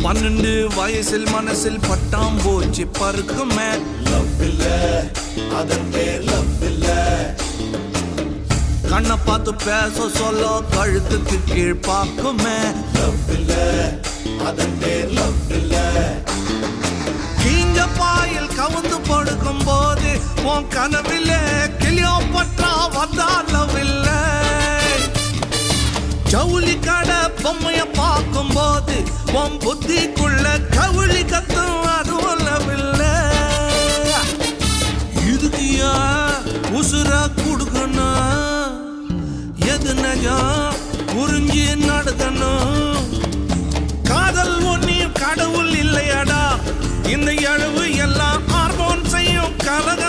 12 வயசில் மனசில் பட்டாம்பூச்சி பருக்குமே. லவ் இல்ல, அதன் பேர் லவ் இல்ல. கண்ணை பார்த்து பேச சொல்ல கழுத்துக்கு கீழ் பார்க்குமே. லவ் இல்ல, அதன் பேர் லவ் இல்ல. கீஞ்ச பாயில் கவுந்து படுக்கும் போது உன் கனவில்லை கிளியோபட்ரா வந்தா லவ் இல்லை. ஜவுளி கடை பொம்மைய பார்க்கும் போது உன் புத்திக்குள்ள கவுளி கத்தும் அதுவும் லவ் இல்லை. இதுக்கு உசுர கொடுக்கணும், எது நஜம் புரிஞ்சு நடக்கணும். காதல் ஒன்னியும் கடவுள் இல்லையடா, இந்த எழுவு எல்லாம் ஹார்மோன் செய்யும் கலக